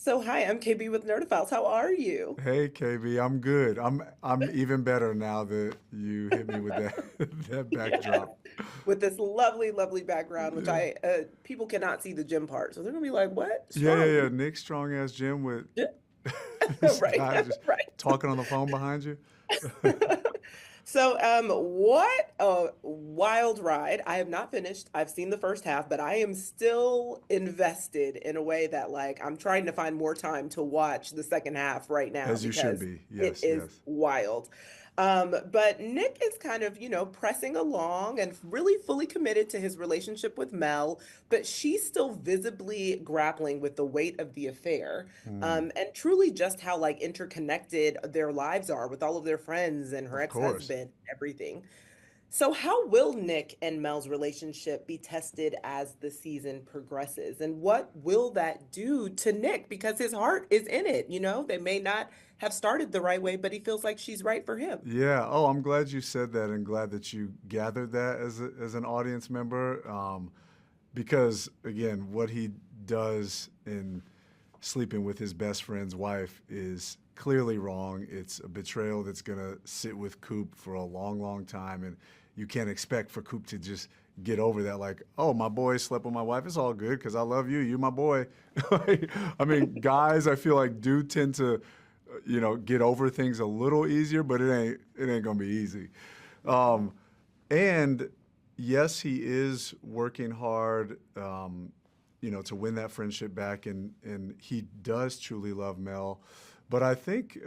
So hi, I'm KB with Nerdophiles. How are you? Hey KB, I'm good. I'm even better now that you hit me with that that Yes, backdrop. with this lovely, lovely background, which Yeah. I people cannot see the gym part, so they're gonna be like, "What? Yeah, yeah, Strong?" yeah. Nick strong ass Jim with Yeah. this Right, guy just right. talking on the phone behind you. So, what a wild ride. I have not finished. I've seen the first half, but I am still invested in a way that, like, I'm trying to find more time to watch the second half right now As you should because be. it Yes, is yes. wild. But Nick is kind of, pressing along and really fully committed to his relationship with Mel, but she's still visibly grappling with the weight of the affair, Mm, and truly just how like interconnected their lives are with all of their friends and her of course. ex-husband and everything. So how will Nick and Mel's relationship be tested as the season progresses? And what will that do to Nick? Because his heart is in it, They may not have started the right way, but he feels like she's right for him. Yeah. Oh, I'm glad you said that and glad that you gathered that as an audience member. Because again, what he does in sleeping with his best friend's wife is clearly wrong. It's a betrayal that's going to sit with Coop for a long, long time. And you can't expect for Coop to just get over that, like, oh, my boy slept with my wife. It's all good because I love you. You, my boy. I mean, guys, I feel like do tend to, get over things a little easier, but it ain't going to be easy. Um, and yes, he is working hard, to win that friendship back, and he does truly love Mel. But I think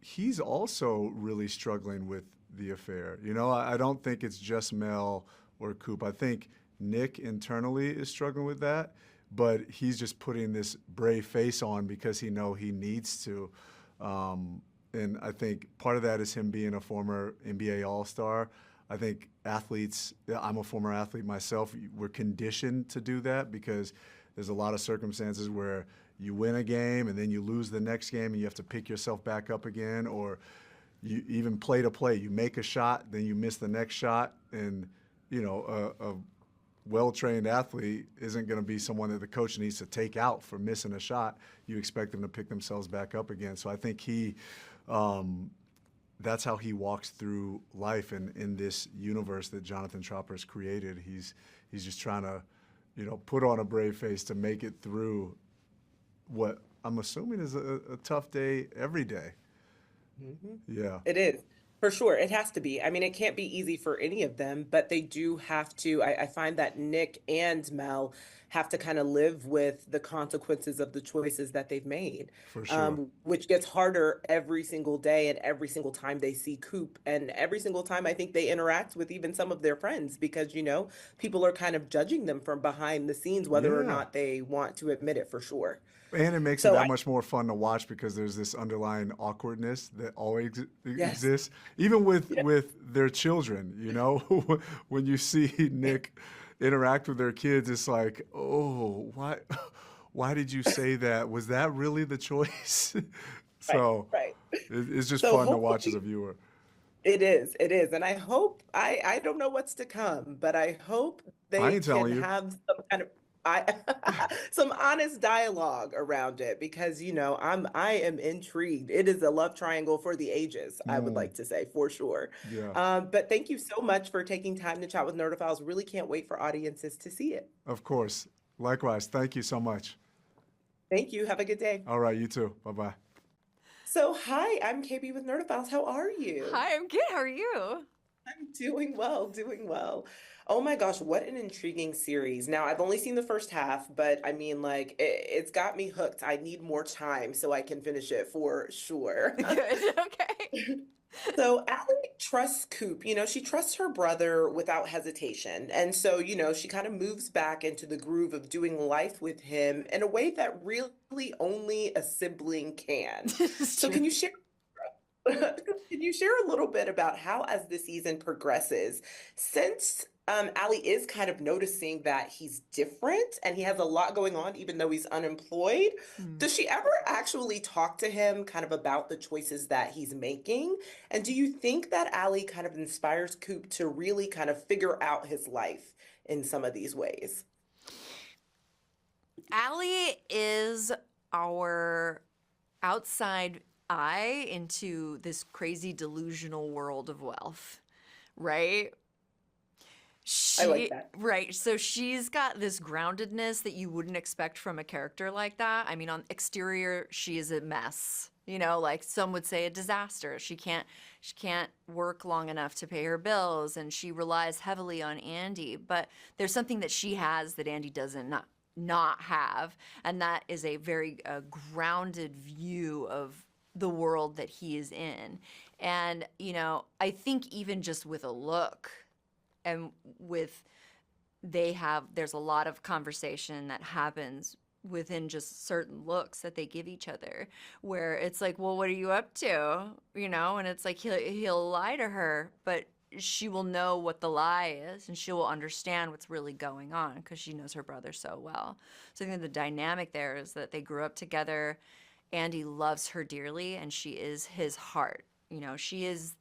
he's also really struggling with the affair. I don't think it's just Mel or Coop. I think Nick internally is struggling with that, but he's just putting this brave face on because he needs to. And I think part of that is him being a former NBA All Star. I think athletes, I'm a former athlete myself, we're conditioned to do that because there's a lot of circumstances where you win a game and then you lose the next game and you have to pick yourself back up again, or you even play to play. You make a shot, then you miss the next shot, and a well-trained athlete isn't going to be someone that the coach needs to take out for missing a shot. You expect them to pick themselves back up again. So I think um, that's how he walks through life, and in this universe that Jonathan Tropper's created, he's just trying to, put on a brave face to make it through what I'm assuming is a tough day every day. Mhm. Yeah, It is, for sure. It has to be. I mean, it can't be easy for any of them, but they do have to. I find that Nick and Mel have to kind of live with the consequences of the choices that they've made, for sure. which gets harder every single day and every single time they see Coop and every single time I think they interact with even some of their friends because, people are kind of judging them from behind the scenes, whether or Yeah. not they want to admit it for sure. And it makes it So that I, much more fun to watch because there's this underlying awkwardness that always yes. exists, even with Yeah. their children. When you see Nick interact with their kids, it's like, oh, why did you say that? Was that really the choice? Right, So right. it's just So fun to watch as a hopefully viewer. it is. And I hope I don't know what's to come, but I hope I they ain't can telling you. have some kind of I some honest dialogue around it because I am intrigued. It is a love triangle for the ages, I would Mm, like to say for sure. yeah, But thank you so much for taking time to chat with Nerdophiles. Really can't wait for audiences to see it. of course. Likewise. Thank you so much. Thank you. Have a good day. All right, you too. Bye bye. So, hi, I'm KB with Nerdophiles. How are you? Hi, I'm good. How are you? I'm doing well, doing well. Oh my gosh, what an intriguing series. Now, I've only seen the first half, but I mean, like, it's got me hooked. I need more time so I can finish it for sure. Good. Okay. So, Allie trusts Coop. She trusts her brother without hesitation. And so, she kind of moves back into the groove of doing life with him in a way that really only a sibling can. This is So, true. can you share a little bit about how, as the season progresses, since Ali is kind of noticing that he's different and he has a lot going on, even though he's unemployed, Hmm. does she ever actually talk to him kind of about the choices that he's making? And do you think that Ali kind of inspires Coop to really kind of figure out his life in some of these ways? Allie is our outside eye into this crazy delusional world of wealth, right? I like that. Right. So she's got this groundedness that you wouldn't expect from a character like that. I mean, on exterior, she is a mess. Like some would say a disaster. She can't work long enough to pay her bills, and she relies heavily on Andy. But there's something that she has that Andy doesn't not have, and that is a very grounded view of the world that he is in. And I think even just with a look, and with there's a lot of conversation that happens within just certain looks that they give each other, where it's like, well, what are you up to, and it's like he'll lie to her, but she will know what the lie is, and she will understand what's really going on because she knows her brother so well. So I think the dynamic there is that they grew up together. Andy loves her dearly, and she is his heart. She is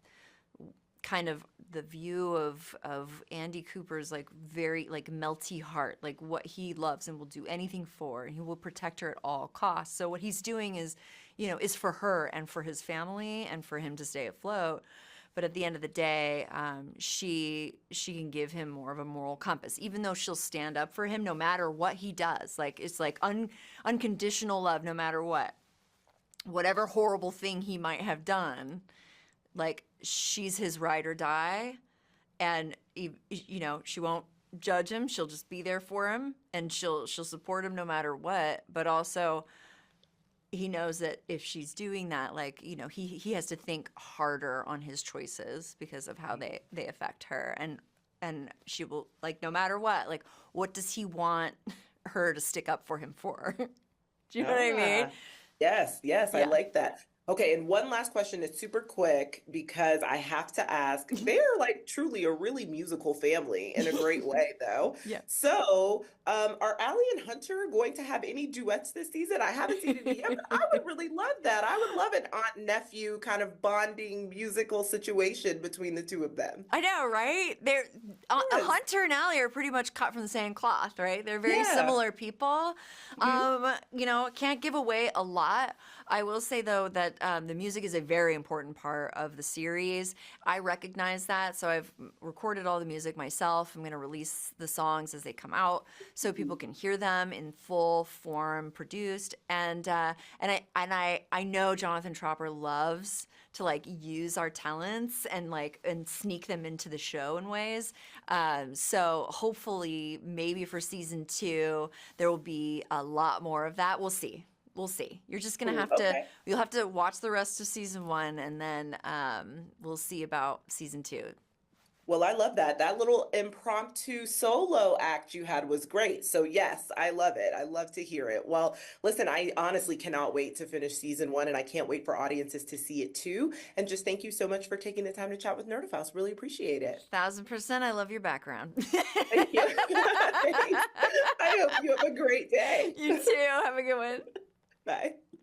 kind of the view of Andy Cooper's like very like melty heart, like what he loves and will do anything for, and he will protect her at all costs. So what he's doing is for her and for his family and for him to stay afloat. But at the end of the day, she can give him more of a moral compass, even though she'll stand up for him no matter what he does. Like it's like unconditional love, no matter whatever horrible thing he might have done. Like she's his ride or die, and she won't judge him. She'll just be there for him, and she'll support him no matter what. But also, he knows that if she's doing that, like he has to think harder on his choices because of how they affect her, and she will, like, no matter what does he want her to stick up for him for? Do you know what I mean? Yes, yes, I Yeah. like that. Okay, and one last question is super quick because I have to ask. They're like truly a really musical family in a great way, though. Yeah. So, are Allie and Hunter going to have any duets this season? I haven't seen any yet, but I would really love that. I would love an aunt and nephew kind of bonding musical situation between the two of them. I know, right? Yes. Hunter and Allie are pretty much cut from the same cloth, right? They're very Yeah. similar people. Mhm. Can't give away a lot. I will say though that the music is a very important part of the series. I recognize that, so I've recorded all the music myself. I'm going to release the songs as they come out, so people can hear them in full form, produced. And I know Jonathan Tropper loves to like use our talents and sneak them into the show in ways. So hopefully, maybe for season 2, there will be a lot more of that. We'll see. We'll see. You're just gonna Ooh, have to. okay. You'll have to watch the rest of season 1, and then we'll see about season 2. Well, I love that. That little impromptu solo act you had was great. So, yes, I love it. I love to hear it. Well, listen, I honestly cannot wait to finish season 1, and I can't wait for audiences to see it too. And just thank you so much for taking the time to chat with Nerdophiles. Really appreciate it. 1000%. I love your background. Thank you. Thanks. I hope you have a great day. You too. Have a good one. Bye.